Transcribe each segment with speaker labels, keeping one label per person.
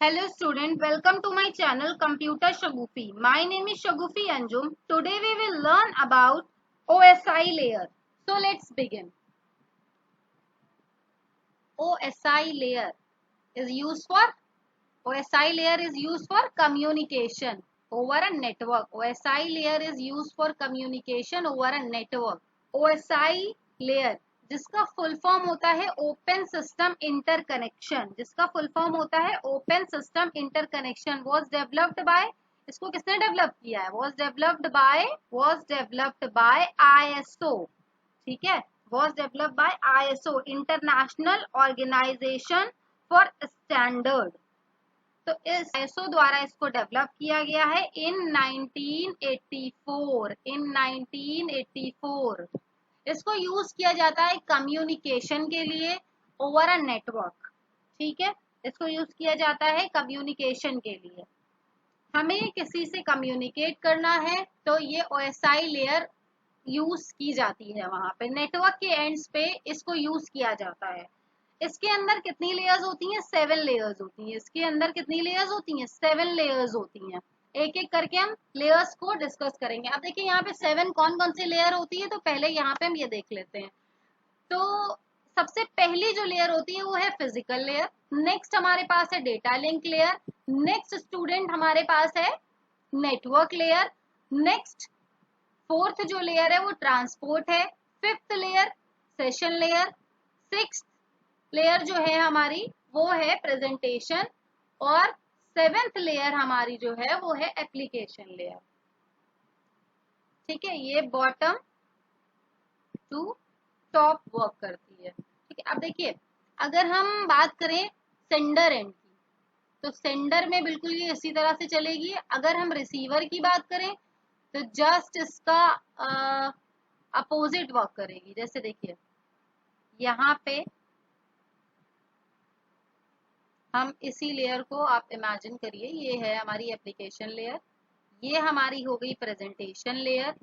Speaker 1: Hello student, welcome to my channel Computer Shagufi. My name is Shagufi Anjum. Today we will learn about OSI layer. So let's begin. OSI layer is used for communication over a network. OSI layer is used for communication over a network. OSI layer जिसका full form होता है open system interconnection, जिसका full form होता है open system interconnection was developed bye, इसको किसने develop किया है? वाज डेवलप्ड बाय आईएसओ, ठीक है, was developed by ISO international organisation for standard. तो इस आईएसओ द्वारा इसको डेवलप किया गया है इन 1984। इसको यूज किया जाता है कम्युनिकेशन के लिए ओवर अ नेटवर्क, ठीक है, इसको यूज किया जाता है कम्युनिकेशन के लिए। हमें किसी से कम्युनिकेट करना है तो ये ओएसआई लेयर यूज की जाती है, वहां पे नेटवर्क के एंड्स पे इसको यूज किया जाता है। इसके अंदर कितनी लेयर्स होती हैं? 7 लेयर्स होती हैं। इसके अंदर कितनी लेयर्स होती हैं? 7 लेयर्स होती हैं। एक एक करके हम लेयर्स को डिस्कस करेंगे। अब देखिए यहाँ पे 7 कौन कौन सी लेयर होती है, तो पहले यहाँ पे हम ये देख लेते हैं। तो सबसे पहली जो लेयर होती है वो है फिजिकल लेयर। नेक्स्ट हमारे पास है data link layer. Next student हमारे पास है नेटवर्क लेयर। नेक्स्ट फोर्थ जो लेयर है वो ट्रांसपोर्ट है। Fifth layer session layer. Sixth layer जो है हमारी वो है प्रेजेंटेशन। और सेवेंथ लेयर हमारी जो है वो है एप्लीकेशन लेयर, ठीक है। ये बॉटम टू टॉप वर्क करती है, ठीक है। अब देखिए अगर हम बात करें सेंडर एंड की, तो सेंडर में बिल्कुल ये इसी तरह से चलेगी। अगर हम रिसीवर की बात करें तो जस्ट इसका अपोजिट वर्क करेगी। जैसे देखिए यहाँ पे हम इसी लेयर को आप इमेजिन करिए, ये है हमारी एप्लीकेशन लेयर, ये हमारी हो गई प्रेजेंटेशन लेयर,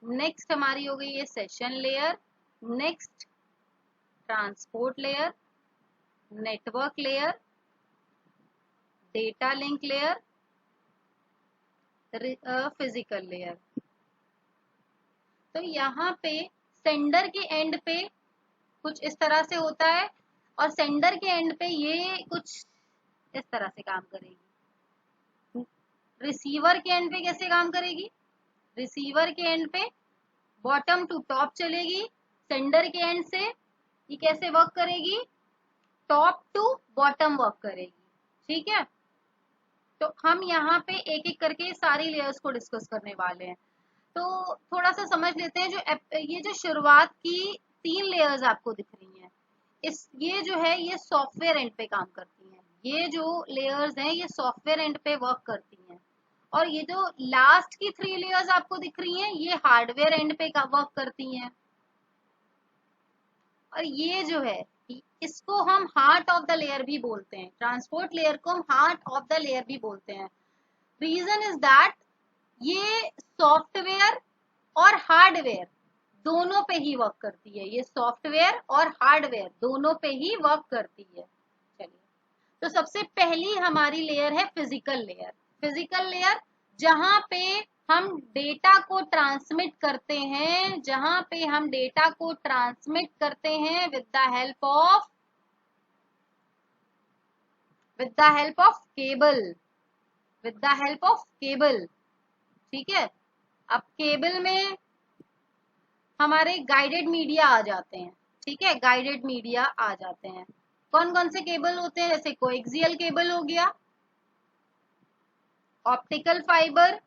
Speaker 1: नेक्स्ट हमारी हो गई ये session layer, next transport layer, network layer, data link layer, physical layer. तो यहाँ पे सेंडर के एंड पे कुछ इस तरह से होता है और सेंडर के एंड पे ये कुछ इस तरह से काम करेगी। रिसीवर के एंड पे कैसे काम करेगी? रिसीवर के एंड पे बॉटम टू टॉप चलेगी। सेंडर के एंड से ये कैसे वर्क करेगी? टॉप टू बॉटम वर्क करेगी, ठीक है। तो हम यहाँ पे एक एक करके सारी लेयर्स को डिस्कस करने वाले हैं। तो थोड़ा सा समझ लेते हैं। ये जो शुरुआत की 3 लेयर्स आपको दिख रही हैं, ये जो है ये सॉफ्टवेयर एंड पे काम करती हैं। ये जो लेयर्स हैं ये सॉफ्टवेयर एंड पे वर्क करती हैं। और ये जो लास्ट की 3 लेयर्स आपको दिख रही हैं ये हार्डवेयर एंड पे वर्क करती हैं। और ये जो है इसको हम हार्ट ऑफ द लेयर भी बोलते हैं। ट्रांसपोर्ट लेयर को हम हार्ट ऑफ द लेयर भी बोलते हैं। रीजन इज दैट ये सॉफ्टवेयर और हार्डवेयर दोनों पे ही वर्क करती है। ये सॉफ्टवेयर और हार्डवेयर दोनों पे ही वर्क करती है। चलिए, तो सबसे पहली हमारी लेयर है फिजिकल लेयर। फिजिकल लेयर जहां पे हम डेटा को ट्रांसमिट करते हैं, जहां पे हम डेटा को ट्रांसमिट करते हैं with the help of cable, with the help of cable, ठीक है। अब केबल में हमारे गाइडेड मीडिया आ जाते हैं, ठीक है, गाइडेड मीडिया आ जाते हैं। कौन कौन से केबल होते हैं? जैसे कोएक्सियल केबल हो गया, optical fibre,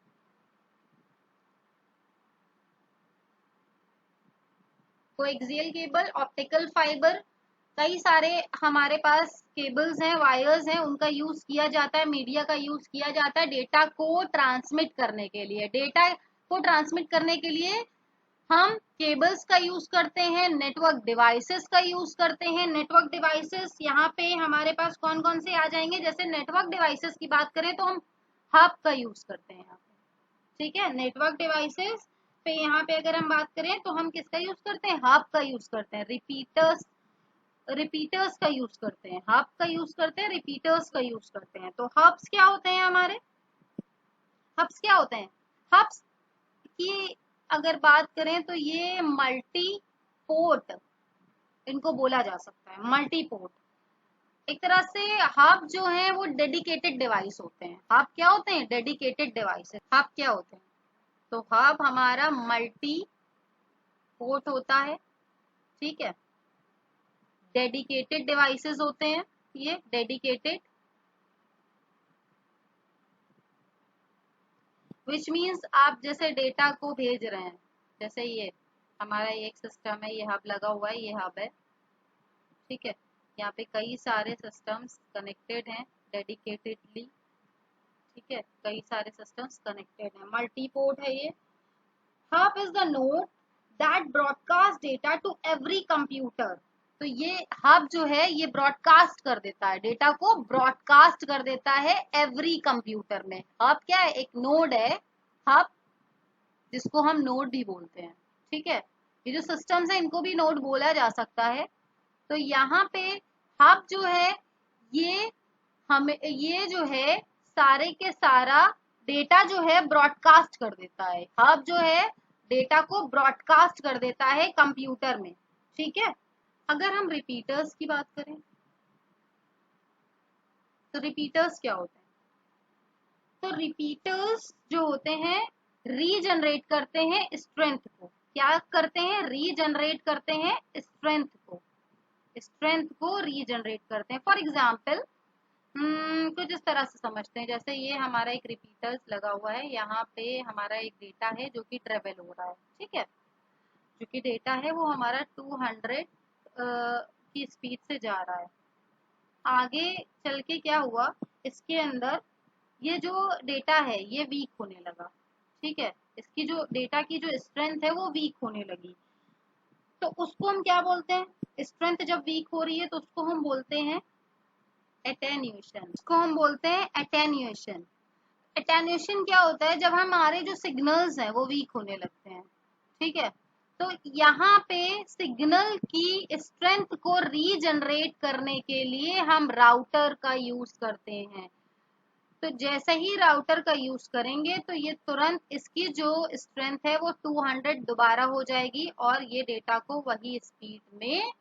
Speaker 1: coaxial cable, optical fibre, कई सारे हमारे पास केबल्स हैं, वायर्स हैं, उनका यूज किया जाता है, मीडिया का यूज किया जाता है डेटा को ट्रांसमिट करने के लिए। डेटा को ट्रांसमिट करने के लिए हम केबल्स का यूज करते हैं, नेटवर्क डिवाइसेस का यूज करते हैं। नेटवर्क डिवाइसेस यहाँ पे हमारे पास कौन कौन से आ जाएंगे? जैसे नेटवर्क डिवाइसेस की बात करें तो हम हब का यूज करते हैं यहाँ पे, ठीक है। नेटवर्क डिवाइसेस पे यहाँ पे अगर हम बात करें तो हम किसका यूज करते हैं? हब का यूज करते हैं। रिपीटर्स रिपीटर्स का यूज करते हैं, हब का यूज करते हैं, रिपीटर्स का यूज करते हैं। तो हब्स क्या होते हैं हमारे, हब्स क्या होते हैं, हब्स की अगर बात करें तो ये मल्टी पोर्ट इनको बोला जा सकता है, मल्टी पोर्ट। एक तरह से हब जो है वो डेडिकेटेड डिवाइस होते हैं। हब क्या होते हैं, डेडिकेटेड डिवाइसेस। हब क्या होते हैं, तो हब हमारा मल्टी पोर्ट होता है, ठीक है, डेडिकेटेड डिवाइसेस होते हैं, ये डेडिकेटेड, विच मीन्स आप जैसे डेटा को भेज रहे हैं, जैसे ये हमारा एक सिस्टम है, ये हब लगा हुआ है, ये हब है, ठीक है, यहाँ पे कई सारे सिस्टम्स कनेक्टेड हैं डेडिकेटेडली, ठीक है, कई सारे सिस्टम्स कनेक्टेड हैं, मल्टी पोर्ट है ये। Hub is the node that broadcast data to every computer. तो ये हब जो है ये ब्रॉडकास्ट कर देता है, डेटा को ब्रॉडकास्ट कर देता है एवरी कंप्यूटर में। हब क्या है, एक नोड है, हब जिसको हम नोड भी बोलते हैं, ठीक है, ये जो सिस्टम्स है इनको भी नोड बोला जा सकता है। तो यहाँ पे हब जो है ये हमें ये जो है सारे के सारा डेटा जो है ब्रॉडकास्ट कर देता है। हब जो है डेटा को ब्रॉडकास्ट कर देता है कंप्यूटर में, ठीक है। अगर हम रिपीटर्स की बात करें तो रिपीटर्स क्या होते हैं, तो रिपीटर्स जो होते हैं रीजनरेट करते हैं स्ट्रेंथ को। क्या करते हैं, रीजनरेट करते हैं स्ट्रेंथ को, स्ट्रेंथ को रीजनरेट करते हैं। फॉर एग्जाम्पल कुछ इस तरह से समझते हैं, जैसे ये हमारा एक रिपीटर्स लगा हुआ है, यहाँ पे हमारा एक डेटा है जो कि ट्रेवल हो रहा है, ठीक है, जो कि डेटा है वो हमारा 200 की स्पीड से जा रहा है। आगे चल के क्या हुआ, इसके अंदर ये जो डेटा है ये वीक होने लगा, ठीक है, इसकी जो डेटा की जो स्ट्रेंथ है वो वीक होने लगी। तो उसको हम क्या बोलते हैं, स्ट्रेंथ जब वीक हो रही है तो उसको हम बोलते हैं एटेन्यूएशन, इसको हम बोलते हैं एटेन्यूएशन। एटेन्यूएशन क्या होता है, जब हमारे जो सिग्नल्स हैं वो वीक होने लगते हैं, ठीक है। तो यहाँ पे सिग्नल की स्ट्रेंथ को रीजनरेट करने के लिए हम राउटर का यूज करते हैं। तो जैसे ही राउटर का यूज करेंगे तो ये तुरंत इसकी जो स्ट्रेंथ है वो 200 दोबारा हो जाएगी और ये डेटा को वही स्पीड में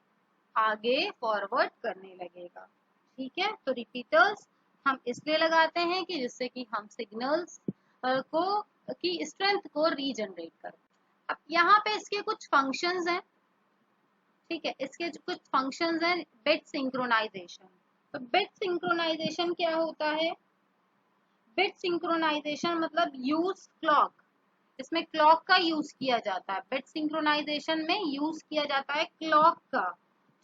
Speaker 1: आगे फॉरवर्ड करने लगेगा, ठीक है। तो रिपीटर्स हम इसलिए लगाते हैं कि जिससे कि हम सिग्नल्स को की स्ट्रेंथ को रीजनरेट करें। अब यहाँ पे इसके कुछ फंक्शंस हैं, ठीक है, इसके कुछ फंक्शंस हैं। बिट सिंक्रोनाइजेशन, तो बिट सिंक्रोनाइजेशन क्या होता है, बिट सिंक्रोनाइजेशन मतलब यूज क्लॉक, इसमें क्लॉक का यूज किया जाता है, बिट सिंक्रोनाइजेशन में यूज किया जाता है क्लॉक का,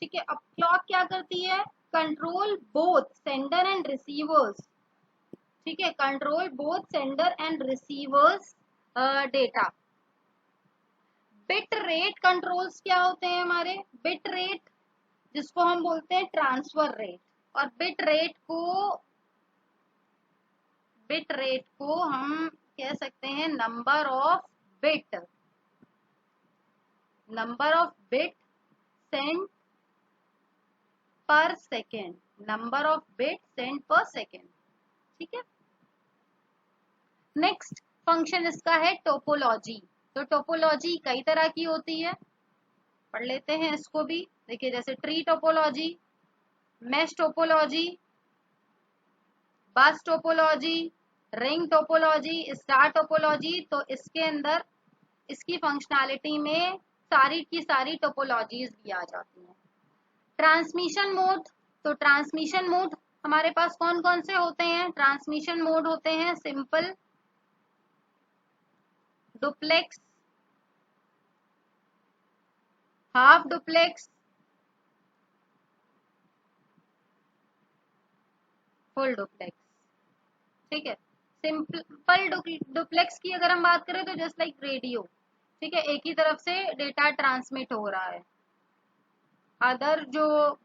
Speaker 1: ठीक है। अब क्लॉक क्या करती है, control both sender and receivers, ठीक है, control both sender and receivers data. Bit rate controls क्या होते हैं हमारे, बिट रेट जिसको हम बोलते हैं ट्रांसफर रेट, और बिट रेट को हम कह सकते हैं number of bit, number of bit send per second, number of bit send per second, ठीक है। नेक्स्ट फंक्शन इसका है टोपोलॉजी। तो टोपोलॉजी कई तरह की होती है, पढ़ लेते हैं इसको भी। देखिए जैसे ट्री टोपोलॉजी, मैश टोपोलॉजी, बस topology, ring topology, star topology. तो इसके अंदर इसकी फंक्शनैलिटी में सारी की सारी टोपोलॉजीज भी आ जाती हैं। ट्रांसमिशन मोड, तो ट्रांसमिशन मोड हमारे पास कौन कौन से होते हैं, ट्रांसमिशन मोड होते हैं simple, duplex, half duplex, full duplex, ठीक है। सिंपल डुप्लेक्स की अगर हम बात करें तो जस्ट लाइक रेडियो, ठीक है, एक ही तरफ से डेटा ट्रांसमिट हो रहा है, अदर जो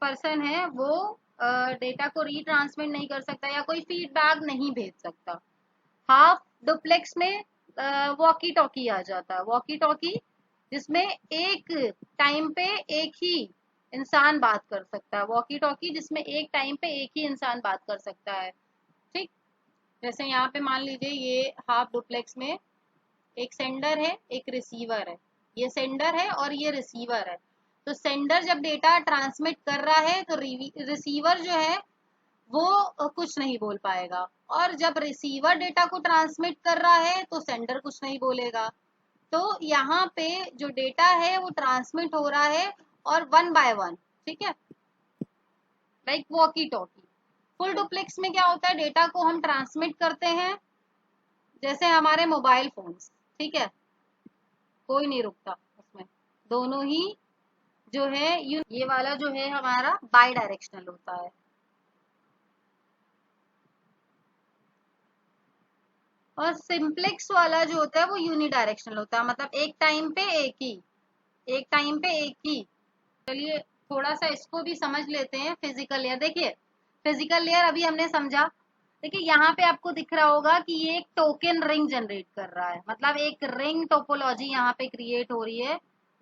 Speaker 1: पर्सन है वो डेटा को रीट्रांसमिट नहीं कर सकता या कोई फीडबैक नहीं भेज सकता। हाफ डुप्लेक्स में वॉकी टॉकी आ जाता है, वॉकी टॉकी जिसमें एक टाइम पे एक ही इंसान बात कर सकता है, वॉकी टॉकी जिसमें एक टाइम पे एक ही इंसान बात कर सकता है। ठीक, जैसे यहाँ पे मान लीजिए ये हाफ डुप्लेक्स में एक सेंडर है एक रिसीवर है, ये सेंडर है और ये रिसीवर है। तो सेंडर जब डेटा ट्रांसमिट कर रहा है तो रिसीवर जो है वो कुछ नहीं बोल पाएगा, और जब रिसीवर डेटा को ट्रांसमिट कर रहा है तो सेंडर कुछ नहीं बोलेगा। तो यहाँ पे जो डेटा है वो ट्रांसमिट हो रहा है और वन बाय वन, ठीक है, like walkie talkie. Full duplex में क्या होता है, डेटा को हम ट्रांसमिट करते हैं जैसे हमारे मोबाइल फोन्स, ठीक है, कोई नहीं रुकता उसमें, दोनों ही जो है ये वाला जो है हमारा बाई डायरेक्शनल होता है, और सिंप्लेक्स वाला जो होता है वो यूनिडायरेक्शनल होता है, मतलब एक टाइम पे एक ही, एक टाइम पे एक ही। चलिए थोड़ा सा इसको भी समझ लेते हैं, फिजिकल लेयर। देखिए फिजिकल लेयर अभी हमने समझा। देखिए यहाँ पे आपको दिख रहा होगा कि ये एक टोकन रिंग जनरेट कर रहा है, मतलब एक रिंग टोपोलॉजी यहाँ पे क्रिएट हो रही है।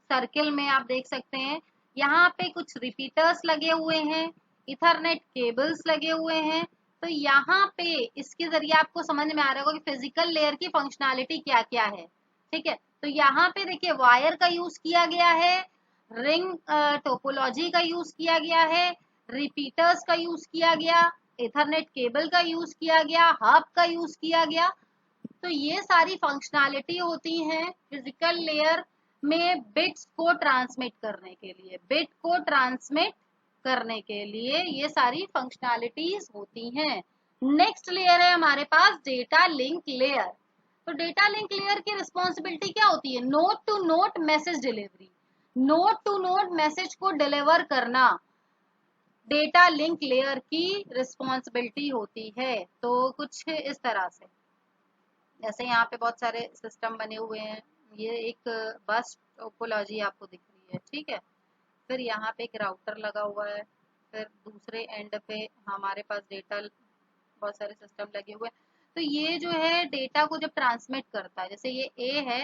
Speaker 1: सर्किल में आप देख सकते हैं यहाँ पे कुछ रिपीटर्स लगे हुए हैं, इथरनेट केबल्स लगे हुए हैं। तो यहाँ पे इसके जरिए आपको समझ में आ रहा होगा कि फिजिकल लेयर की फंक्शनैलिटी क्या क्या है। ठीक है, तो यहाँ पे देखिए वायर का यूज किया गया है, रिंग टोपोलॉजी का यूज किया गया है, रिपीटर्स का यूज किया गया, इथरनेट केबल का यूज किया गया, हब का यूज किया गया। तो ये सारी फंक्शनैलिटी होती हैं फिजिकल लेयर में बिट्स को ट्रांसमिट करने के लिए, बिट को ट्रांसमिट करने के लिए ये सारी फंक्शनैलिटीज होती हैं। नेक्स्ट लेयर है हमारे पास डेटा लिंक लेयर। तो डेटा लिंक लेयर की रिस्पॉन्सिबिलिटी क्या होती है, node to node message delivery, node to node message को डिलीवर करना डेटा लिंक लेयर की रिस्पॉन्सिबिलिटी होती है। तो कुछ इस तरह से, जैसे यहाँ पे बहुत सारे सिस्टम बने हुए हैं, ये एक बस टोपोलॉजी आपको दिख रही है, ठीक है, फिर यहाँ पे एक राउटर लगा हुआ है, फिर दूसरे एंड पे हमारे पास डेटा, बहुत सारे सिस्टम लगे हुए हैं। तो ये जो है डेटा को जब ट्रांसमिट करता है, जैसे ये ए है,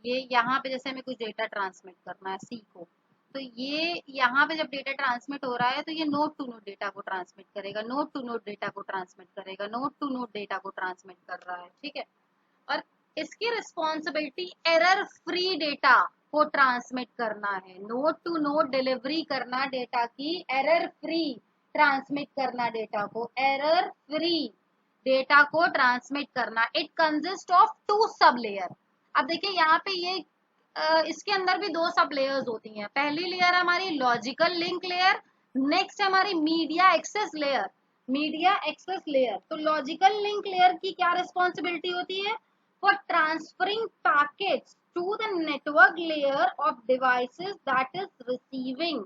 Speaker 1: ये यहाँ पे जैसे हमें कुछ डेटा ट्रांसमिट करना है सी को, तो ये यहाँ पे जब डेटा ट्रांसमिट हो रहा है तो ये नोड टू नोड डेटा को ट्रांसमिट करेगा, नोड टू नोड डेटा को ट्रांसमिट करेगा, नोड टू नोड डेटा को ट्रांसमिट कर रहा है, ठीक है। और इसकी रिस्पॉन्सिबिलिटी एरर फ्री डेटा को ट्रांसमिट करना है, नोड टू नोड डिलीवरी करना डेटा की, एरर फ्री ट्रांसमिट करना डेटा को, एरर फ्री डेटा को ट्रांसमिट करना। It consist of two sub layer. अब देखिए यहाँ पे ये इसके अंदर भी दो सब लेयर्स होती हैं। पहली लेयर हमारी लॉजिकल लिंक लेयर, नेक्स्ट हमारी media access layer, media access layer. तो लॉजिकल लिंक लेयर की क्या रिस्पॉन्सिबिलिटी होती है, for transferring packets to the network layer of devices that is receiving।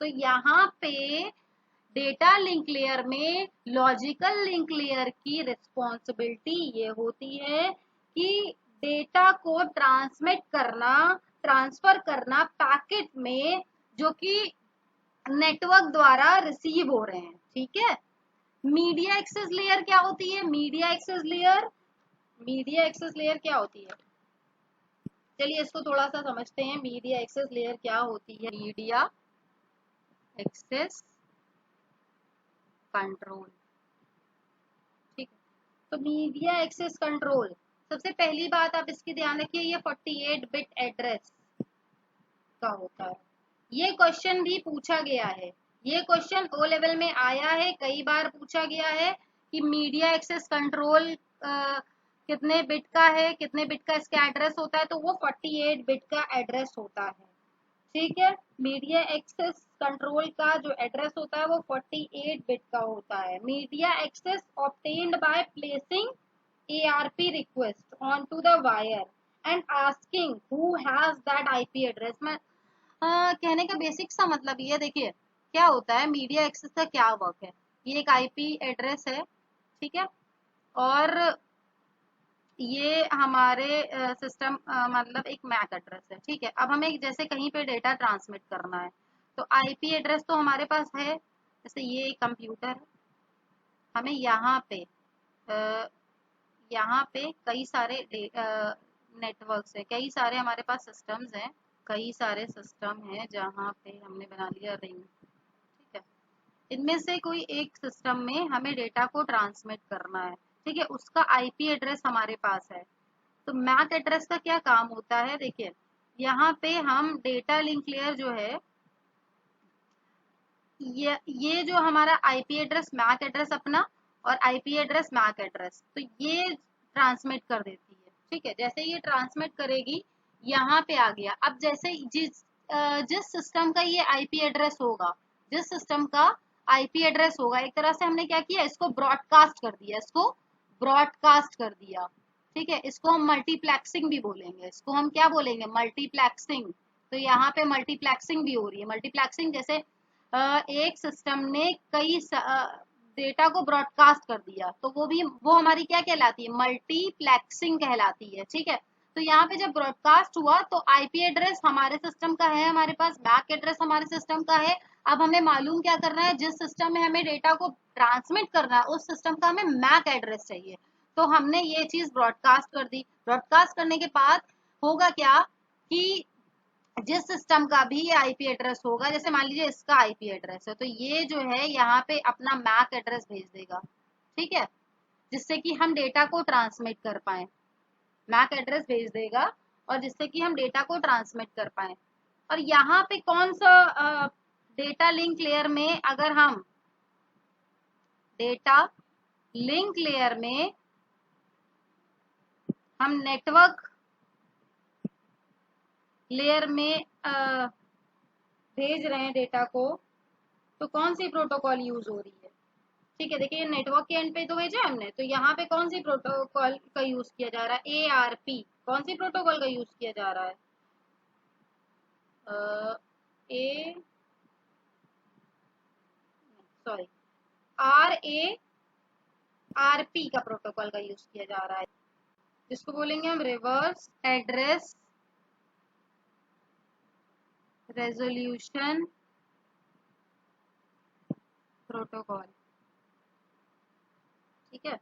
Speaker 1: तो यहाँ पे डेटा लिंक लेयर में लॉजिकल लिंक लेयर की रिस्पॉन्सिबिलिटी ये होती है कि डेटा को ट्रांसमिट करना, ट्रांसफर करना पैकेट में जो कि नेटवर्क द्वारा रिसीव हो रहे हैं, ठीक है। मीडिया एक्सेस लेयर क्या होती है, media access layer, media access layer क्या होती है, चलिए इसको थोड़ा सा समझते हैं। मीडिया एक्सेस लेयर क्या होती है, मीडिया एक्सेस कंट्रोल, ठीक है। तो मीडिया एक्सेस कंट्रोल, सबसे पहली बात आप इसकी ध्यान रखिए, ये 48 बिट एड्रेस का होता है। ये क्वेश्चन भी पूछा गया है, ये क्वेश्चन ओ लेवल में आया है, कई बार पूछा गया है कि मीडिया एक्सेस कंट्रोल कितने बिट का है, कितने बिट का इसका एड्रेस होता है, तो वो 48 बिट का एड्रेस होता है, ठीक है। मीडिया एक्सेस कंट्रोल का जो एड्रेस होता है वो 48 बिट का होता है। Media access obtained by placing ARP request onto the wire and asking who has that IP address। में कहने का बेसिक सा मतलब ये देखिए क्या होता है, मीडिया एक्सेस का क्या वर्क है, ये एक IP एड्रेस है, ठीक है, और ये हमारे सिस्टम मतलब एक मैक एड्रेस है, ठीक है। अब हमें जैसे कहीं पे डेटा ट्रांसमिट करना है तो आईपी एड्रेस तो हमारे पास है, जैसे ये कंप्यूटर है, हमें यहाँ पे कई सारे नेटवर्क्स है, कई सारे हमारे पास सिस्टम्स हैं, कई सारे सिस्टम हैं जहाँ पे हमने बना लिया रिंग, ठीक है। इनमें से कोई एक सिस्टम में हमें डेटा को ट्रांसमिट करना है, ठीक है। उसका आईपी एड्रेस हमारे पास है। तो मैक एड्रेस का क्या काम होता है, देखिए यहाँ पे हम डेटा लिंक लेयर जो है, ये जो हमारा आईपी एड्रेस मैक एड्रेस अपना और आईपी एड्रेस मैक एड्रेस, तो ये ट्रांसमिट कर देती है, ठीक है। जैसे ये ट्रांसमिट करेगी यहाँ पे आ गया। अब जैसे जिस सिस्टम का ये आईपी एड्रेस होगा, जिस सिस्टम का आईपी एड्रेस होगा, एक तरह से हमने क्या किया, इसको ब्रॉडकास्ट कर दिया, इसको ब्रॉडकास्ट कर दिया, ठीक है। इसको हम मल्टीप्लेक्सिंग भी बोलेंगे, इसको हम क्या बोलेंगे, मल्टीप्लेक्सिंग। तो यहाँ पे मल्टीप्लेक्सिंग भी हो रही है। मल्टीप्लेक्सिंग जैसे एक सिस्टम ने कई डेटा को ब्रॉडकास्ट कर दिया, तो वो हमारी क्या कहलाती है, मल्टीप्लेक्सिंग कहलाती है, ठीक है। तो यहाँ पे जब ब्रॉडकास्ट हुआ तो आईपी एड्रेस हमारे सिस्टम का है, हमारे पास मैक एड्रेस हमारे सिस्टम का है। अब हमें मालूम क्या करना है, जिस सिस्टम में हमें डेटा को ट्रांसमिट करना है उस सिस्टम का हमें मैक एड्रेस चाहिए। तो हमने ये चीज ब्रॉडकास्ट कर दी। ब्रॉडकास्ट करने के बाद होगा क्या कि जिस सिस्टम का भी ये आईपी एड्रेस होगा, जैसे मान लीजिए इसका आईपी एड्रेस है, तो ये जो है यहाँ पे अपना मैक एड्रेस भेज देगा, ठीक है, जिससे कि हम डेटा को ट्रांसमिट कर पाए। मैक एड्रेस भेज देगा और जिससे कि हम डेटा को ट्रांसमिट कर पाए। और यहाँ पे कौन सा डेटा लिंक लेयर में, अगर हम डेटा लिंक लेयर में हम नेटवर्क लेयर में भेज रहे हैं डेटा को, तो कौन सी प्रोटोकॉल यूज हो रही है, ठीक है। देखिए नेटवर्क के एंड पे तो भेजा हमने, तो यहाँ पे कौन सी प्रोटोकॉल का यूज किया जा रहा है, ARP। कौन सी प्रोटोकॉल का यूज किया जा रहा है, ए सॉरी RARP का प्रोटोकॉल का यूज किया जा रहा है, जिसको बोलेंगे हम रिवर्स एड्रेस रेजोल्यूशन प्रोटोकॉल, ठीक है।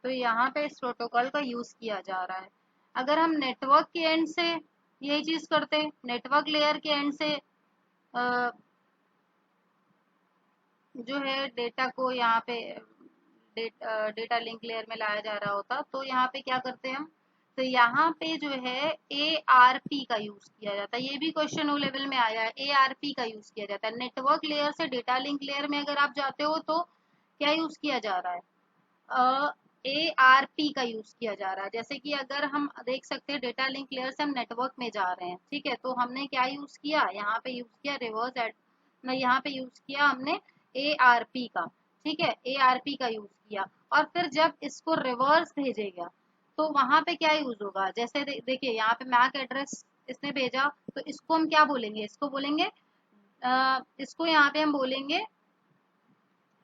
Speaker 1: तो यहाँ पे इस प्रोटोकॉल का यूज किया जा रहा है। अगर हम नेटवर्क के एंड से यही चीज करते, नेटवर्क लेयर के एंड से जो है डेटा को यहाँ पे डेटा लिंक लेयर में लाया जा रहा होता, तो यहाँ पे क्या करते हैं हम, तो यहाँ पे जो है ARP का यूज किया जाता है। ये भी क्वेश्चन ओ लेवल में आया है, ARP का यूज किया जाता है। नेटवर्क लेयर से डेटा लिंक लेयर में अगर आप जाते हो तो क्या यूज किया जा रहा है, ARP का यूज किया जा रहा है। जैसे कि अगर हम देख सकते हैं डेटा लिंक लेयर से हम नेटवर्क में जा रहे हैं, ठीक है, तो हमने क्या यूज किया, यहाँ पे यूज किया रिवर्स एड, यहाँ पे यूज किया हमने ARP का, ठीक है, ARP का यूज किया। और फिर जब इसको रिवर्स भेजेगा तो वहां पे क्या यूज होगा, जैसे देखिए यहाँ पे मैक एड्रेस इसने भेजा, तो इसको हम क्या बोलेंगे, इसको बोलेंगे इसको यहाँ पे हम बोलेंगे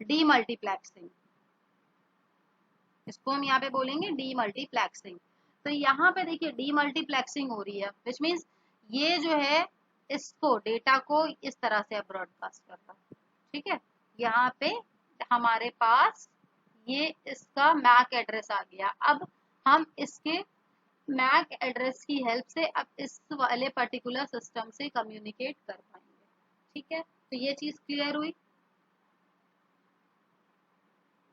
Speaker 1: डीमल्टीप्लेक्सिंग, इसको हम यहाँ पे बोलेंगे डीमल्टीप्लेक्सिंग। तो यहाँ पे देखिए डीमल्टीप्लेक्सिंग हो रही है, विच मीन्स ये जो है इसको डेटा को इस तरह से ब्रॉडकास्ट करता है, ठीक है। यहाँ पे हमारे पास ये इसका मैक एड्रेस आ गया। अब हम इसके मैक एड्रेस की हेल्प से अब इस वाले पर्टिकुलर सिस्टम से कम्युनिकेट कर पाएंगे, ठीक है। तो ये चीज क्लियर हुई,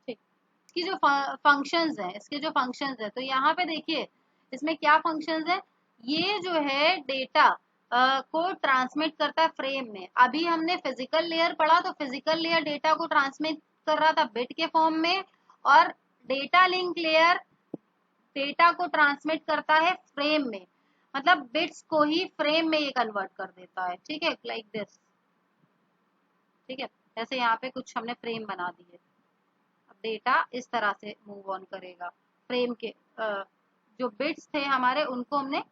Speaker 1: ठीक। इसकी जो फंक्शंस है, इसके जो फंक्शंस है, तो यहाँ पे देखिए इसमें क्या फंक्शंस है, ये जो है डेटा को ट्रांसमिट करता है फ्रेम में। अभी हमने फिजिकल लेयर पढ़ा, तो फिजिकल लेयर डेटा को ट्रांसमिट कर रहा था बिट के फॉर्म में, और डेटा लिंक लेयर डेटा को ट्रांसमिट करता है फ्रेम में, मतलब बिट्स को ही फ्रेम में ये कन्वर्ट कर देता है, ठीक है, लाइक दिस, ठीक है। जैसे यहाँ पे कुछ हमने फ्रेम बना दिए, अब डेटा इस तरह से मूव ऑन करेगा। फ्रेम के जो बिट्स थे हमारे उनको हमने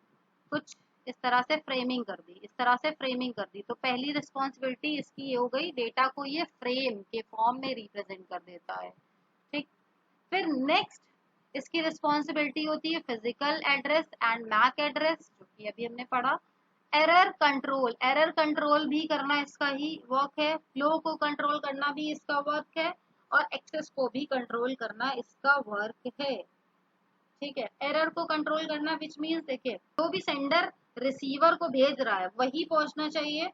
Speaker 1: कुछ इस तरह से फ्रेमिंग कर दी, इस तरह से फ्रेमिंग कर दी। तो पहली रिस्पॉन्सिबिलिटी इसकी ये हो गई, डेटा को ये फ्रेम के फॉर्म में रिप्रेजेंट कर देता है, ठीक। फिर नेक्स्ट इसकी रिस्पॉन्सिबिलिटी होती है physical address and MAC address, जो कि अभी हमने पढ़ा। एरर कंट्रोल भी करना इसका ही वर्क है, फ्लो को कंट्रोल करना भी इसका वर्क है, और एक्सेस को भी कंट्रोल करना इसका वर्क है, ठीक है। एरर को कंट्रोल करना विच मीन्स देखिए जो भी सेंडर रिसीवर को भेज रहा है वही पहुंचना चाहिए।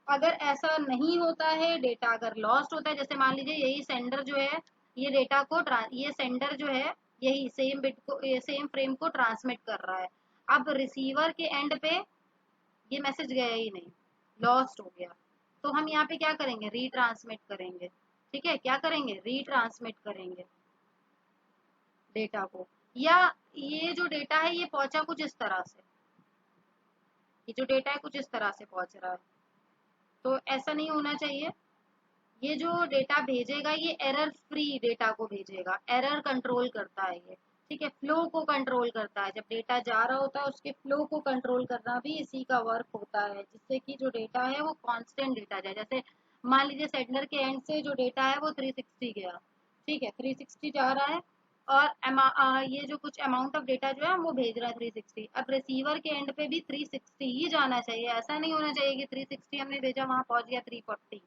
Speaker 1: अगर ऐसा नहीं होता है, डेटा अगर लॉस्ट होता है, जैसे मान लीजिए यही सेंडर जो है ये डेटा को ये सेंडर जो है यही सेम बिट को सेम फ्रेम को ट्रांसमिट कर रहा है, अब रिसीवर के एंड पे ये मैसेज गया ही नहीं, लॉस्ट हो गया, तो हम यहाँ पे क्या करेंगे, रीट्रांसमिट करेंगे। ठीक है, क्या करेंगे, रीट्रांसमिट करेंगे डेटा को। या ये जो डेटा है ये पहुंचा कुछ इस तरह से, ये जो डेटा है कुछ इस तरह से पहुंच रहा है, तो ऐसा नहीं होना चाहिए। ये जो डेटा भेजेगा ये एरर फ्री डेटा को भेजेगा, एरर कंट्रोल करता है ये। ठीक है, फ्लो को कंट्रोल करता है, जब डेटा जा रहा होता है उसके फ्लो को कंट्रोल करना भी इसी का वर्क होता है, जिससे कि जो डेटा है वो कांस्टेंट डेटा जाए। जैसे मान लीजिए सेंडर के एंड से जो डेटा है वो 360 गया, ठीक है 360 जा रहा है, और ये जो कुछ अमाउंट ऑफ डेटा जो है वो भेज रहा है 360, अब रिसीवर के एंड पे भी 360 ही जाना चाहिए, ऐसा नहीं होना चाहिए कि 360 हमने भेजा वहां पहुंच गया 340।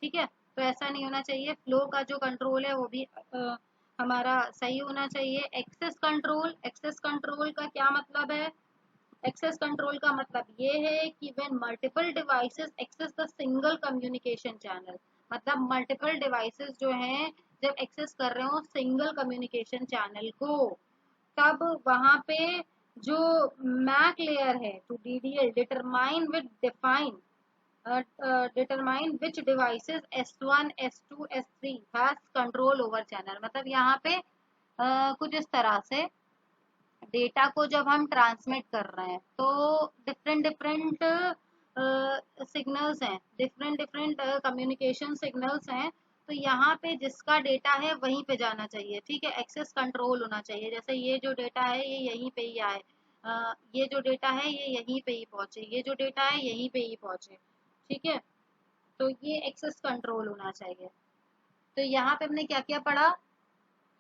Speaker 1: ठीक है, तो ऐसा नहीं होना चाहिए, फ्लो का जो कंट्रोल है वो भी हमारा सही होना चाहिए। एक्सेस कंट्रोल, एक्सेस कंट्रोल का क्या मतलब है, एक्सेस कंट्रोल का मतलब ये है कि when multiple devices access the single communication channel, मतलब मल्टीपल डिवाइसेस जो हैं जब एक्सेस कर रहे हो सिंगल कम्युनिकेशन चैनल को, तब वहां पे जो मैक लेयर है to DDL determine with define determine which devices S1, S2, S3 has control over channel, मतलब यहाँ पे कुछ इस तरह से डेटा को जब हम ट्रांसमिट कर रहे हैं तो डिफरेंट डिफरेंट सिग्नल्स हैं, डिफरेंट डिफरेंट कम्युनिकेशन सिग्नल्स हैं, तो यहाँ पे जिसका डेटा है वहीं पे जाना चाहिए। ठीक है, एक्सेस कंट्रोल होना चाहिए, जैसे ये जो डेटा है ये यहीं पे ही आए, ये जो डेटा है ये यहीं पे ही पहुंचे, ये जो डेटा है यहीं पे ही पहुंचे। ठीक है, तो ये एक्सेस कंट्रोल होना चाहिए। तो यहाँ पे हमने क्या क्या पढ़ा,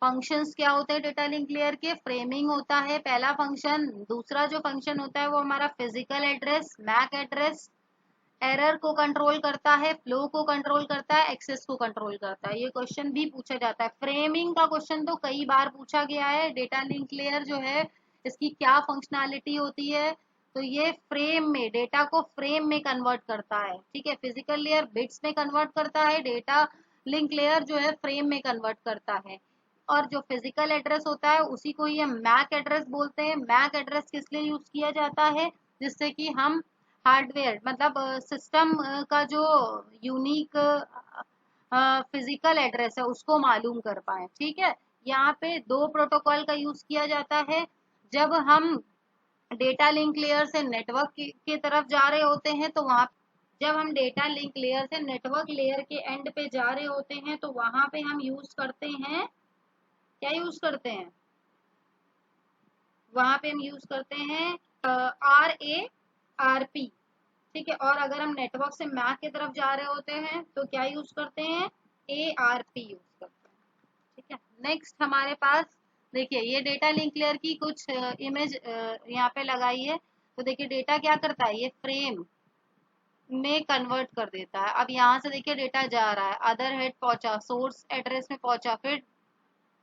Speaker 1: फंक्शंस क्या होते हैं डेटा लिंक लेयर के, फ्रेमिंग होता है पहला फंक्शन, दूसरा जो फंक्शन होता है वो हमारा physical address MAC address, error को कंट्रोल करता है, फ्लो को कंट्रोल करता है, एक्सेस को कंट्रोल करता है। ये क्वेश्चन भी पूछा जाता है, फ्रेमिंग का क्वेश्चन तो कई बार पूछा गया है, डेटा लिंक लेयर जो है इसकी क्या फंक्शनैलिटी होती है, तो ये फ्रेम में डेटा को फ्रेम में कन्वर्ट करता है। ठीक है, फिजिकल लेयर बिट्स में कन्वर्ट करता है, डेटा लिंक लेयर जो है फ्रेम में कन्वर्ट करता है। और जो फिजिकल एड्रेस होता है उसी को ही हम मैक एड्रेस बोलते हैं। मैक एड्रेस किस लिए यूज किया जाता है, जिससे कि हम हार्डवेयर मतलब सिस्टम का जो यूनिक फिजिकल एड्रेस है उसको मालूम कर पाए। ठीक है, यहाँ पे दो प्रोटोकॉल का यूज किया जाता है, जब हम डेटा लिंक लेयर से नेटवर्क की तरफ जा रहे होते हैं तो वहां, जब हम डेटा लिंक लेयर से नेटवर्क लेयर के एंड पे जा रहे होते हैं तो वहां पे हम यूज करते हैं, क्या यूज करते हैं, वहां पे हम यूज करते हैं RARP। ठीक है, और अगर हम नेटवर्क से मैक की तरफ जा रहे होते हैं तो क्या यूज करते हैं, ARP यूज करते हैं। ठीक है, नेक्स्ट हमारे पास देखिए ये डेटा लिंक लेयर की कुछ इमेज यहाँ पे लगाई है, तो देखिए डेटा क्या करता है, ये फ्रेम में कन्वर्ट कर देता है। अब यहाँ से देखिए डेटा जा रहा है, अदर हेड पहुंचा, सोर्स एड्रेस में पहुंचा, फिर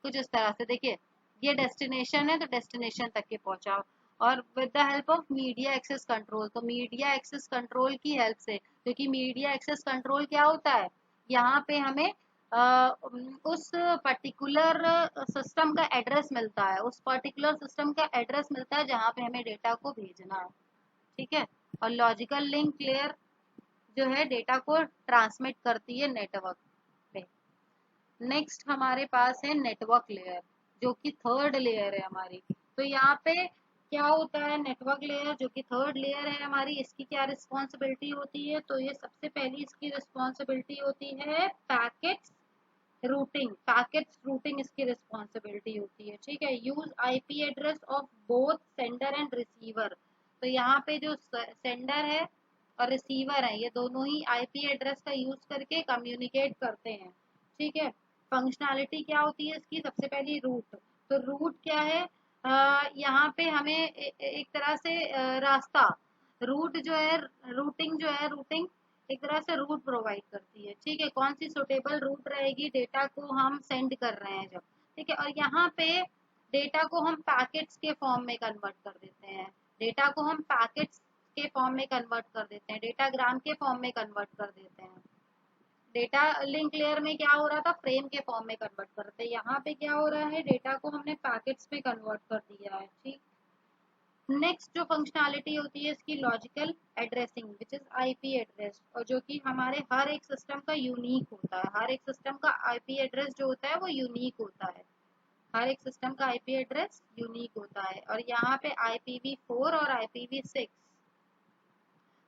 Speaker 1: कुछ इस तरह से देखिए ये डेस्टिनेशन है तो डेस्टिनेशन तक के पहुंचा, और with the help of media access control, तो मीडिया एक्सेस कंट्रोल की हेल्प से, क्योंकि मीडिया एक्सेस कंट्रोल क्या होता है, यहाँ पे हमें उस पर्टिकुलर सिस्टम का एड्रेस मिलता है, उस पर्टिकुलर सिस्टम का एड्रेस मिलता है जहाँ पे हमें डेटा को भेजना है। ठीक है, और लॉजिकल लिंक लेयर जो है डेटा को ट्रांसमिट करती है नेटवर्क पे। नेक्स्ट हमारे पास है नेटवर्क लेयर, जो कि थर्ड लेयर है हमारी। तो यहाँ पे क्या होता है, नेटवर्क लेयर जो कि थर्ड लेयर है हमारी, इसकी क्या रिस्पॉन्सिबिलिटी होती है, तो ये सबसे पहली इसकी रिस्पॉन्सिबिलिटी होती है पैकेट्स रूटिंग, पैकेट्स रूटिंग इसकी रिस्पॉन्सिबिलिटी होती है। ठीक है, use IP address of both sender and receiver, तो यहाँ पे जो सेंडर है और रिसीवर है ये दोनों ही IP एड्रेस का यूज करके कम्युनिकेट करते हैं। ठीक है, फंक्शनैलिटी क्या होती है इसकी, सबसे पहली रूट, तो रूट क्या है, यहाँ पे हमें एक तरह से रास्ता, रूट जो है, रूटिंग जो है, रूटिंग एक तरह से रूट प्रोवाइड करती है। ठीक है, कौन सी सुटेबल रूट रहेगी डेटा को हम सेंड कर रहे हैं जब। ठीक है, और यहाँ पे डेटा को हम पैकेट्स के फॉर्म में कन्वर्ट कर देते हैं, डेटा को हम पैकेट्स के फॉर्म में कन्वर्ट कर देते हैं, डेटाग्राम के फॉर्म में कन्वर्ट कर देते हैं। डेटा लिंक लेयर में क्या हो रहा था, फ्रेम के फॉर्म में कन्वर्ट करते हैं। यहाँ पे क्या हो रहा है, डेटा को हमने पैकेट्स में कन्वर्ट कर दिया है। ठीक, नेक्स्ट जो फंक्शनैलिटी होती है इसकी logical addressing which is IP address, और जो कि हमारे हर एक सिस्टम का यूनिक होता है। हर एक सिस्टम का आईपी एड्रेस जो होता है वो यूनिक होता है। हर एक सिस्टम का आईपी एड्रेस यूनिक होता है। और यहाँ पे IPv4 और IPv6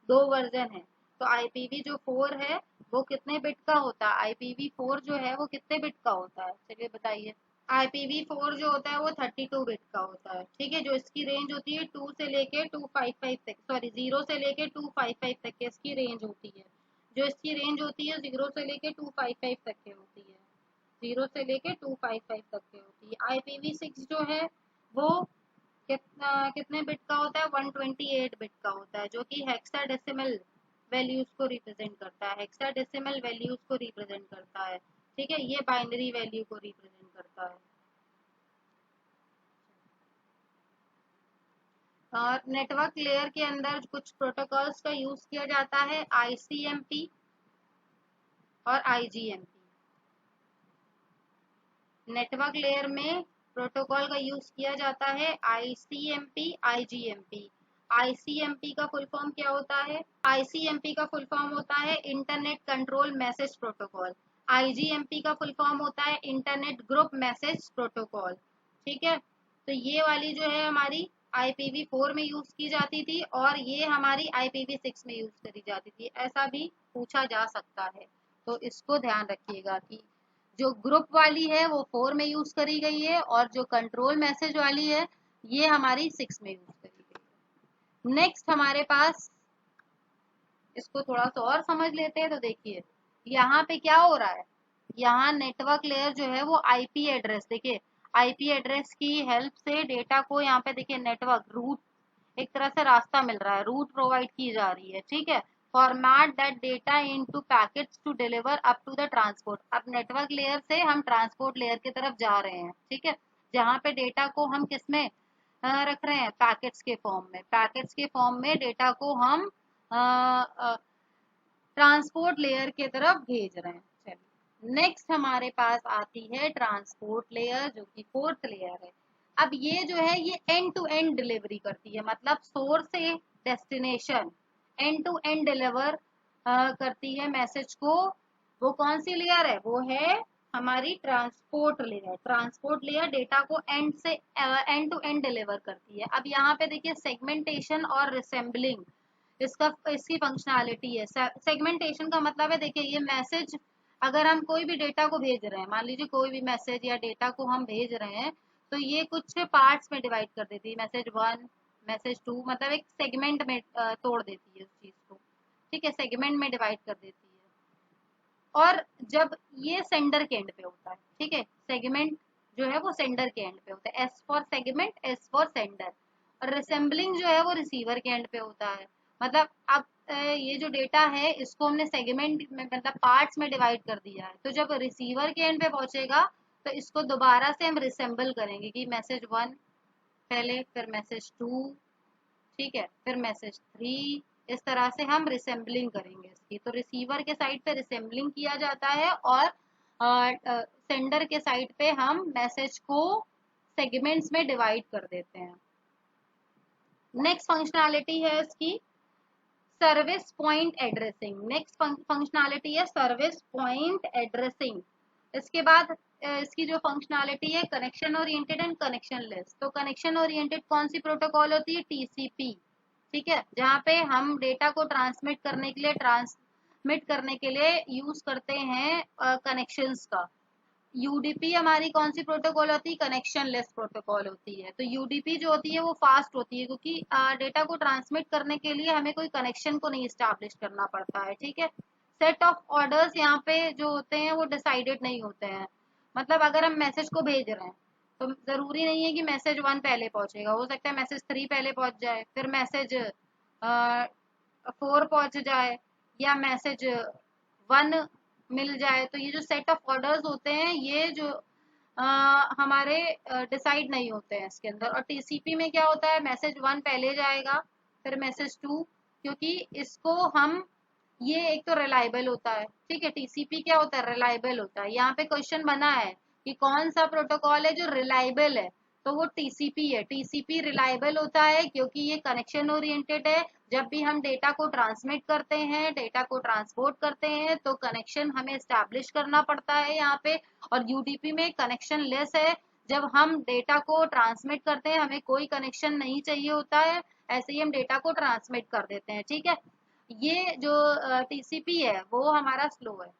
Speaker 1: दो वर्जन है। तो IPv जो 4 है वो कितने बिट का होता है, IPv4 जो है वो कितने बिट का होता है, चलिए बताइए। IPv4 जो होता है वो 32 बिट का होता है। ठीक है, जो इसकी रेंज होती है 2 से लेके 255 तक, सॉरी 0 से लेके 255 तक की इसकी रेंज होती है। जो इसकी रेंज होती है 0 से लेके 255 तक की होती है। 0 से लेके 255 तक की होती है। IPv6 जो है वो कितने बिट का होता है, 128 बिट का होता है, जो कि हेक्साडेसिमल वैल्यूज को रिप्रेजेंट करता है। हेक्साडेसिमल वैल्यूज को रिप्रेजेंट करता है। ठीक है, ये बाइनरी वैल्यू को रिप्रेजेंट करता है। और नेटवर्क लेयर के अंदर कुछ प्रोटोकॉल्स का यूज किया जाता है, ICMP और IGMP। नेटवर्क लेयर में प्रोटोकॉल का यूज किया जाता है ICMP, IGMP। ICMP का फुल फॉर्म क्या होता है, ICMP का फुल फॉर्म होता है internet control message protocol. IGMP का फुल फॉर्म होता है इंटरनेट ग्रुप मैसेज प्रोटोकॉल। ठीक है, तो ये वाली जो है हमारी IPv4 में यूज की जाती थी और ये हमारी IPv6 में यूज करी जाती थी। ऐसा भी पूछा जा सकता है, तो इसको ध्यान रखिएगा कि जो ग्रुप वाली है वो 4 में यूज करी गई है और जो कंट्रोल मैसेज वाली है ये हमारी 6 में यूज करी गई है। नेक्स्ट हमारे पास, इसको थोड़ा सा और समझ लेते हैं। तो देखिए यहाँ पे क्या हो रहा है, यहाँ नेटवर्क लेयर जो है वो आईपी एड्रेस, देखिए आईपी एड्रेस की हेल्प से डेटा को, यहाँ पे देखिए नेटवर्क रूट, एक तरह से रास्ता मिल रहा है, रूट प्रोवाइड की जा रही है। ठीक है, format that data into packets to deliver up to the transport. अब नेटवर्क लेयर से हम ट्रांसपोर्ट लेयर की तरफ जा रहे हैं। ठीक है, जहाँ पे डेटा को हम किसमें रख रहे हैं, पैकेट्स के फॉर्म में। पैकेट्स के फॉर्म में डेटा को हम ट्रांसपोर्ट लेयर की तरफ भेज रहे हैं। चलिए नेक्स्ट हमारे पास आती है ट्रांसपोर्ट लेयर, जो कि फोर्थ लेयर है। अब ये जो है ये एंड टू एंड डिलीवरी करती है, मतलब सोर्स से destination end to end deliver करती है मैसेज को। वो कौन सी लेयर है, वो है हमारी transport layer. Transport layer data को एंड से एंड टू एंड डिलीवर करती है। अब यहाँ पे देखिए सेगमेंटेशन और रिसेंबलिंग इसकी फंक्शनैलिटी है। सेगमेंटेशन का मतलब है, देखिए ये मैसेज अगर हम कोई भी डेटा को भेज रहे हैं, मान लीजिए कोई भी मैसेज या डेटा को हम भेज रहे हैं, तो ये कुछ पार्ट्स में डिवाइड कर देती है, मैसेज 1, मैसेज 2, मतलब एक सेगमेंट में तोड़ देती है उस चीज को। ठीक है, सेगमेंट में डिवाइड कर देती है। और जब ये सेंडर के एंड पे होता है, ठीक है, सेगमेंट जो है वो सेंडर के एंड पे होता है, S for segment, S for sender. और रिसेंबलिंग जो है वो रिसीवर के एंड पे होता है। मतलब अब ये जो डेटा है इसको हमने सेगमेंट में, मतलब पार्ट्स में डिवाइड कर दिया है, तो जब रिसीवर के एंड पे पहुंचेगा तो इसको दोबारा से हम रिसेंबल करेंगे कि मैसेज 1 पहले, फिर मैसेज 2, ठीक है, फिर मैसेज 3। इस तरह से हम रिसेंबलिंग करेंगे इसकी। तो रिसीवर के साइड पे रिसेंबलिंग किया जाता है और सेंडर के साइड पे हम मैसेज को सेगमेंट्स में डिवाइड कर देते हैं। नेक्स्ट फंक्शनैलिटी है इसकी service point addressing. Next functionality है सर्विस पॉइंट एड्रेसिंग। इसके बाद इसकी जो फंक्शनैलिटी है connection oriented and connection less. तो कनेक्शन ओरिएंटेड कौन सी प्रोटोकॉल होती है, TCP। ठीक है, जहाँ पे हम डेटा को ट्रांसमिट करने के लिए यूज करते हैं कनेक्शंस का। यूडीपी हमारी कौन सी प्रोटोकॉल होती है, कनेक्शन लेस प्रोटोकॉल होती है। तो यूडीपी जो होती है वो फास्ट होती है, क्योंकि डेटा को ट्रांसमिट करने के लिए हमें कोई कनेक्शन को नहीं स्टैब्लिश करना पड़ता है। ठीक है, सेट ऑफ ऑर्डर्स यहाँ पे जो होते हैं वो डिसाइडेड नहीं होते हैं। मतलब अगर हम मैसेज को भेज रहे हैं तो जरूरी नहीं है कि मैसेज 1 पहले पहुंचेगा, हो सकता है मैसेज 3 पहले पहुंच जाए, फिर मैसेज 4 पहुंच जाए, या मैसेज 1 मिल जाए। तो ये जो सेट ऑफ ऑर्डर्स होते हैं, ये जो हमारे डिसाइड नहीं होते हैं इसके अंदर। और टीसीपी में क्या होता है, मैसेज 1 पहले जाएगा, फिर मैसेज 2, क्योंकि इसको हम, ये एक तो रिलायबल होता है, ठीक है, टीसीपी क्या होता है, रिलायबल होता है। यहाँ पे क्वेश्चन बना है कि कौन सा प्रोटोकॉल है जो रिलायबल है, तो वो टीसीपी है। टीसीपी रिलायबल होता है क्योंकि ये कनेक्शन ओरिएंटेड है। जब भी हम डेटा को ट्रांसमिट करते हैं, डेटा को ट्रांसपोर्ट करते हैं, तो कनेक्शन हमें एस्टैब्लिश करना पड़ता है यहाँ पे। और यूडीपी में कनेक्शन लेस है। जब हम डेटा को ट्रांसमिट करते हैं, हमें कोई कनेक्शन नहीं चाहिए होता है, ऐसे ही हम डेटा को ट्रांसमिट कर देते हैं, ठीक है। ये जो टीसीपी है वो हमारा स्लो है।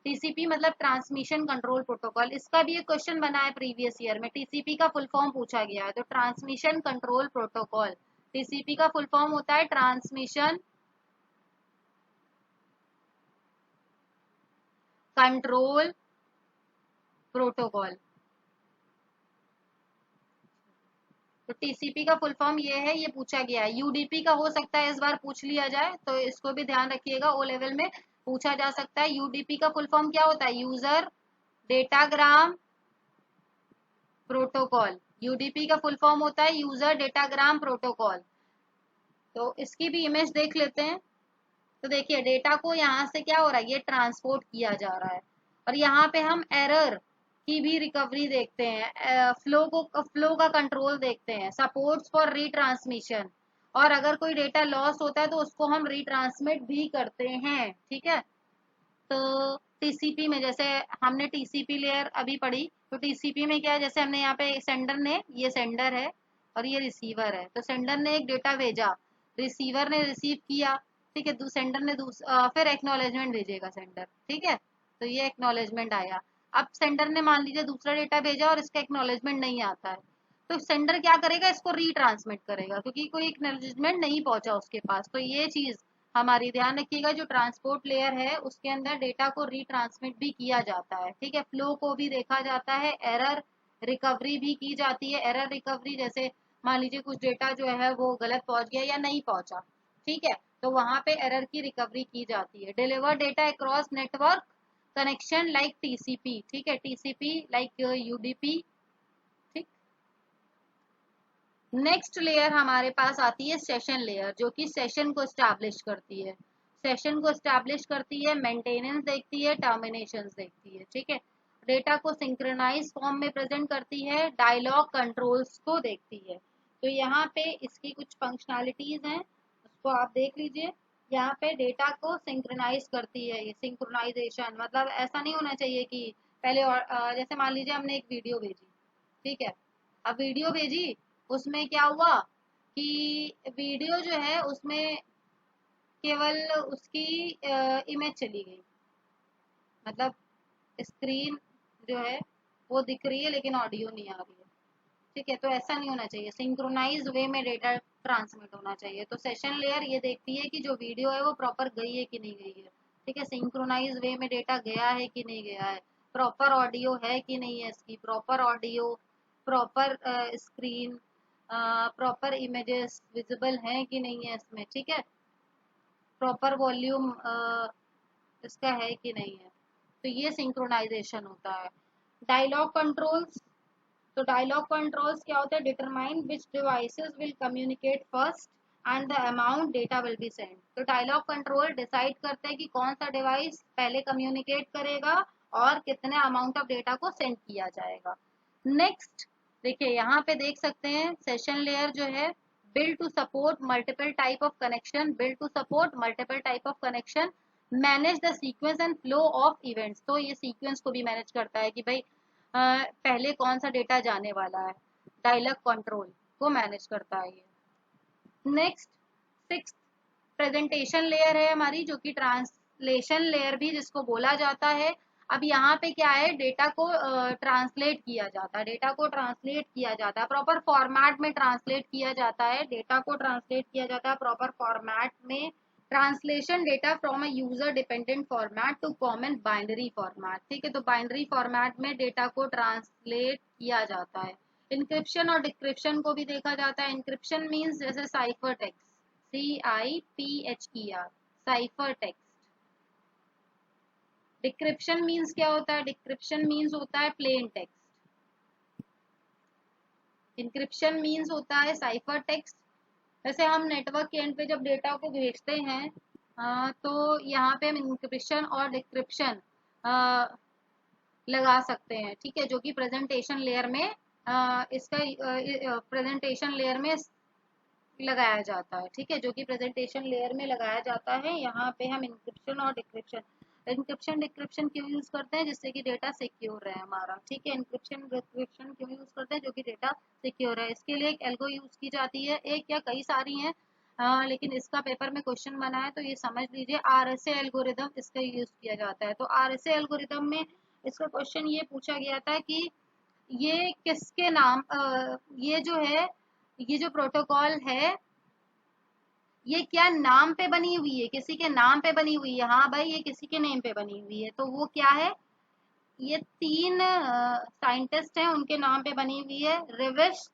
Speaker 1: टीसीपी मतलब ट्रांसमिशन कंट्रोल प्रोटोकॉल। इसका भी एक क्वेश्चन बना है प्रीवियस ईयर में, टीसीपी का फुल फॉर्म पूछा गया है। तो ट्रांसमिशन कंट्रोल प्रोटोकॉल, टीसीपी का फुल फॉर्म होता है ट्रांसमिशन कंट्रोल प्रोटोकॉल। तो टीसीपी का फुल फॉर्म ये है, ये पूछा गया है। यूडीपी का हो सकता है इस बार पूछ लिया जाए, तो इसको भी ध्यान रखिएगा, ओ लेवल में पूछा जा सकता है। यूडीपी का फुल फॉर्म क्या होता है, यूजर डेटाग्राम प्रोटोकॉल। यूडीपी का फुल फॉर्म होता है यूजर डेटाग्राम प्रोटोकॉल। तो इसकी भी इमेज देख लेते हैं। तो देखिए डेटा को यहाँ से क्या हो रहा है, ये ट्रांसपोर्ट किया जा रहा है। और यहाँ पे हम एरर की भी रिकवरी देखते हैं, फ्लो का कंट्रोल देखते हैं, सपोर्ट्स फॉर रीट्रांसमिशन। और अगर कोई डेटा लॉस होता है तो उसको हम रीट्रांसमिट भी करते हैं, ठीक है। तो टीसीपी में जैसे हमने टीसीपी लेयर अभी पढ़ी, तो टीसीपी में क्या है, जैसे हमने यहाँ पे सेंडर ने, ये सेंडर है और ये रिसीवर है, तो सेंडर ने एक डेटा भेजा, रिसीवर ने रिसीव किया, ठीक है। सेंडर ने फिर एक्नॉलेजमेंट भेजेगा सेंडर, ठीक है। तो ये एक्नॉलेजमेंट आया। अब सेंडर ने मान लीजिए दूसरा डेटा भेजा और इसका एक्नॉलेजमेंट नहीं आता है, तो सेंडर क्या करेगा, इसको रीट्रांसमिट करेगा, क्योंकि कोई एक्नॉलेजमेंट नहीं पहुंचा उसके पास। तो ये चीज हमारी ध्यान रखिएगा, जो ट्रांसपोर्ट लेयर है उसके अंदर डेटा को रीट्रांसमिट भी किया जाता है, ठीक है। फ्लो को भी देखा जाता है, एरर रिकवरी भी की जाती है। एरर रिकवरी जैसे मान लीजिए कुछ डेटा जो है वो गलत पहुंच गया या नहीं पहुंचा, ठीक है, तो वहां पे एरर की रिकवरी की जाती है। Deliver data across network connection like TCP, ठीक है, टीसीपी लाइक यूडीपी, ठीक। नेक्स्ट लेयर हमारे पास आती है सेशन लेयर, जो कि सेशन को स्टैब्लिश करती है। सेशन को स्टैब्लिश करती है, मेंटेनेंस देखती है, टर्मिनेशंस देखती है, ठीक है। डेटा को सिंक्रोनाइज फॉर्म में प्रेजेंट करती है, डायलॉग कंट्रोल्स को देखती है। तो यहाँ पे इसकी कुछ फंक्शनैलिटीज हैं, उसको आप देख लीजिए। यहाँ पे डेटा को सिंक्रोनाइज करती है, ये सिंक्रोनाइजेशन मतलब ऐसा नहीं होना चाहिए कि पहले जैसे मान लीजिए हमने एक वीडियो भेजी, ठीक है, अब वीडियो भेजी, उसमें क्या हुआ कि वीडियो जो है उसमें केवल उसकी इमेज चली गई, मतलब स्क्रीन जो है वो दिख रही है लेकिन ऑडियो नहीं आ रही है, ठीक है। तो ऐसा नहीं होना चाहिए, सिंक्रोनाइज वे में डेटा ट्रांसमिट होना चाहिए। तो सेशन लेयर ये देखती है कि जो वीडियो है वो प्रॉपर गई है कि नहीं गई है, ठीक है, सिंक्रोनाइज वे में डेटा गया है कि नहीं गया है, प्रॉपर ऑडियो है कि नहीं है इसकी, proper audio, proper screen, proper images visible हैं कि नहीं है इसमें, ठीक है, प्रॉपर वॉल्यूम इसका है कि नहीं है। तो ये सिंक्रोनाइजेशन होता है। डायलॉग कंट्रोल्स, तो डायलॉग कंट्रोल्स क्या होता है, determine which devices will communicate first and the amount data will be send. तो डायलॉग कंट्रोल डिसाइड करते हैं कि कौन सा डिवाइस पहले कम्युनिकेट करेगा और कितने अमाउंट ऑफ डेटा को सेंड किया जाएगा। नेक्स्ट देखिए यहाँ पे देख सकते हैं सेशन लेयर जो है, build to support multiple type of connection, build to support multiple type of connection, manage the sequence and flow of events। तो ये सीक्वेंस को भी मैनेज करता है कि भाई पहले कौन सा डेटा जाने वाला है, डायलॉग कंट्रोल को मैनेज करता है ये। नेक्स्ट सिक्स प्रेजेंटेशन लेयर है हमारी, जो कि ट्रांसलेशन लेयर भी जिसको बोला जाता है। अब यहाँ पे क्या है, डेटा को ट्रांसलेट किया जाता है, डेटा को ट्रांसलेट किया जाता है, प्रॉपर फॉर्मेट में ट्रांसलेट किया जाता है, डेटा को ट्रांसलेट किया जाता है प्रॉपर फॉर्मेट में। Translation data from a user dependent format to common binary format, ठीक है, तो बाइनरी फॉर्मेट में डेटा को ट्रांसलेट किया जाता है। इंक्रिप्शन और डिक्रिप्शन को भी देखा जाता है। इंक्रिप्शन मीन्स जैसे cipher text, CIPHER, cipher text. Decryption means क्या होता है, डिक्रिप्शन मीन्स होता है प्लेन टेक्स्ट, इंक्रिप्शन मीन्स होता है साइफर टेक्स्ट। वैसे हम नेटवर्क के एंड पे जब डेटा को भेजते हैं तो यहाँ पे हम इंक्रिप्शन और डिक्रिप्शन लगा सकते हैं, ठीक है, जो कि प्रेजेंटेशन लेयर में इसका प्रेजेंटेशन लेयर में लगाया जाता है, ठीक है, जो कि प्रेजेंटेशन लेयर में लगाया जाता है। यहाँ पे हम इंक्रिप्शन और डिक्रिप्शन, इंक्रिप्शन डिक्रिप्शन क्यों यूज करते हैं, जिससे कि डेटा सिक्योर रहे हमारा, ठीक है। इंक्रिप्शन डिक्रिप्शन क्यों यूज करते हैं, जो कि डेटा सिक्योर है। इसके लिए एक एल्गो यूज की जाती है, एक या कई सारी हैं, लेकिन इसका पेपर में क्वेश्चन बना है तो ये समझ लीजिए। आरएसए एल्गोरिदम इसका यूज किया जाता है। तो आरएसए एल्गोरिदम में इसका क्वेश्चन ये पूछा गया था कि ये किसके नाम ये जो है, ये जो प्रोटोकॉल है, ये क्या नाम पे बनी हुई है, किसी के नाम पे बनी हुई है। हाँ भाई, ये किसी के नेम पे बनी हुई है, तो वो क्या है, ये 3 साइंटिस्ट हैं, उनके नाम पे बनी हुई है, रिविश,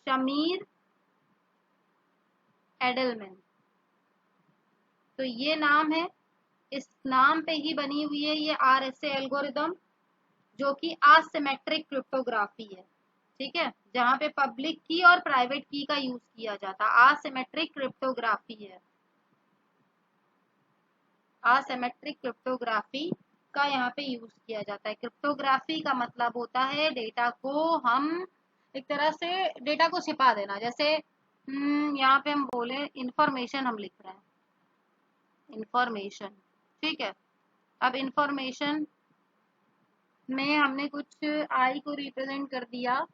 Speaker 1: शमीर, एडलमैन। तो ये नाम है, इस नाम पे ही बनी हुई है ये आरएसए एल्गोरिदम, जो कि असिमेट्रिक क्रिप्टोग्राफी है, ठीक है, जहां पे पब्लिक की और प्राइवेट की का यूज किया जाता है। असिमेट्रिक क्रिप्टोग्राफी है, असिमेट्रिक क्रिप्टोग्राफी का यहाँ पे यूज किया जाता है। क्रिप्टोग्राफी का मतलब होता है डेटा को हम एक तरह से डेटा को छिपा देना। जैसे यहाँ पे हम बोले इंफॉर्मेशन हम लिख रहे हैं, इंफॉर्मेशन, ठीक है। अब इंफॉर्मेशन में हमने कुछ आई को रिप्रेजेंट कर दिया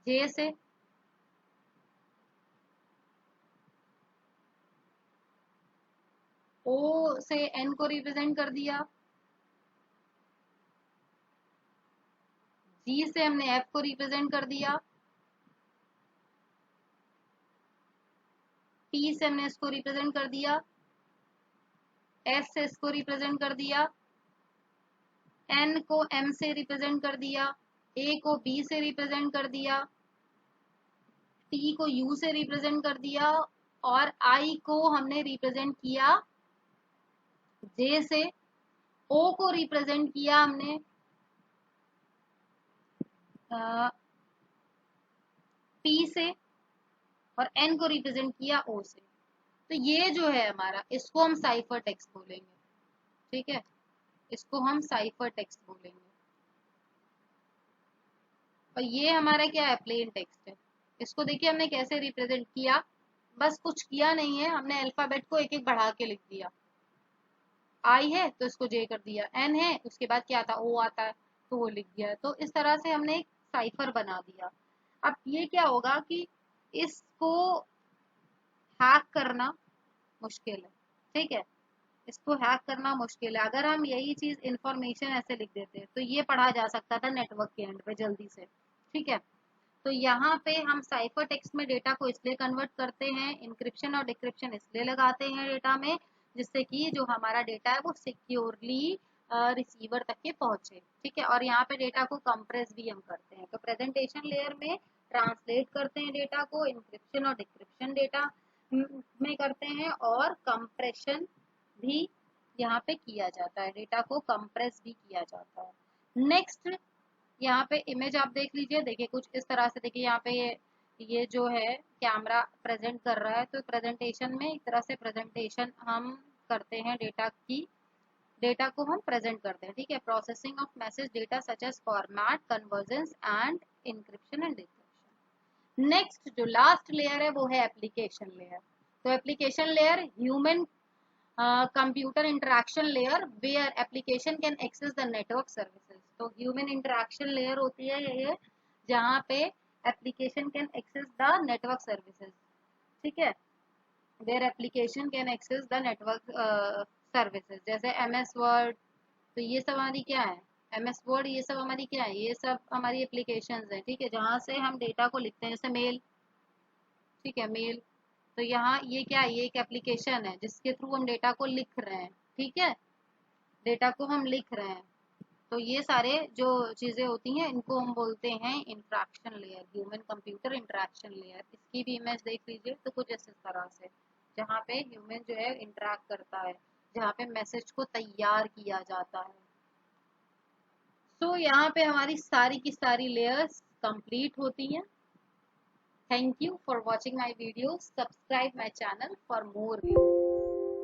Speaker 1: जे से, ओ से एन को रिप्रेजेंट कर दिया, जी से हमने एफ को रिप्रेजेंट कर दिया, टी से हमने इसको रिप्रेजेंट कर दिया, एस से इसको रिप्रेजेंट कर दिया, एन को एम से रिप्रेजेंट कर दिया, ए को बी से रिप्रेजेंट कर दिया, टी को यू से रिप्रेजेंट कर दिया, और आई को हमने रिप्रेजेंट किया जे से, ओ को रिप्रेजेंट किया हमने पी से, और एन को रिप्रेजेंट किया ओ से। तो ये जो है हमारा, इसको हम साइफर टेक्स्ट बोलेंगे, ठीक है, इसको हम साइफर टेक्स्ट बोलेंगे। और ये हमारा क्या है, प्लेन टेक्स्ट है। इसको देखिए हमने कैसे रिप्रेजेंट किया, बस कुछ किया नहीं है, हमने अल्फाबेट को एक एक बढ़ा के लिख दिया। आई है तो इसको जे कर दिया, एन है उसके बाद क्या आता है, ओ आता है, तो वो लिख दिया। तो इस तरह से हमने एक साइफर बना दिया। अब ये क्या होगा कि इसको हैक करना मुश्किल है, ठीक है, इसको हैक करना मुश्किल है। अगर हम यही चीज इंफॉर्मेशन ऐसे लिख देते तो ये पढ़ा जा सकता था नेटवर्क के एंड पे जल्दी से, ठीक है। तो यहाँ पे हम साइफर टेक्स्ट में डेटा को इसलिए कन्वर्ट करते हैं, इंक्रिप्शन और डिक्रिप्शन इसलिए लगाते हैं डेटा में, जिससे कि जो हमारा डेटा है वो सिक्योरली रिसीवर तक के पहुंचे, ठीक है। और यहाँ पे डेटा को कंप्रेस भी हम करते हैं। तो प्रेजेंटेशन लेयर में ट्रांसलेट करते हैं डेटा को, इंक्रिप्शन और डिक्रिप्शन डेटा में करते हैं, और कंप्रेशन भी यहाँ पे किया जाता है, डेटा को कंप्रेस भी किया जाता है। नेक्स्ट, यहाँ पे इमेज आप देख लीजिए, देखिए कुछ इस तरह से, देखिए यहाँ पे ये जो है कैमरा प्रेजेंट कर रहा है। तो प्रेजेंटेशन में एक तरह से प्रेजेंटेशन हम करते हैं डेटा की, डेटा को हम प्रेजेंट करते हैं, ठीक है। Processing of message data such as format, convergence and encryption and decryption. Next जो लास्ट लेयर है वो है एप्लीकेशन लेयर। तो application layer human computer interaction layer where application can access the network services. तो ह्यूमन इंटरेक्शन लेयर होती है ये, जहाँ पे application can access the network services, ठीक है, where application can access the network services. जैसे एमएस वर्ड, तो ये सब हमारी क्या है, एमएस वर्ड, ये सब हमारी क्या है, ये सब हमारी एप्लीकेशंस हैं, ठीक है, जहाँ से हम डेटा को लिखते हैं। जैसे मेल, ठीक है, मेल, तो यहाँ ये क्या है, ये एक एप्लीकेशन है जिसके थ्रू हम डेटा को लिख रहे हैं, ठीक है, डेटा को हम लिख रहे हैं। तो ये सारे जो चीजें होती हैं इनको हम बोलते हैं interaction layer, human computer interaction layer. इसकी भी इमेज देख लीजिए, तो कुछ इस तरह से, जहाँ पे ह्यूमन जो है इंटरेक्ट करता है, जहाँ पे मैसेज को तैयार किया जाता है। सो यहाँ पे हमारी सारी की सारी लेयर्स कंप्लीट होती हैं। Thank you for watching my video. Subscribe my channel for more video.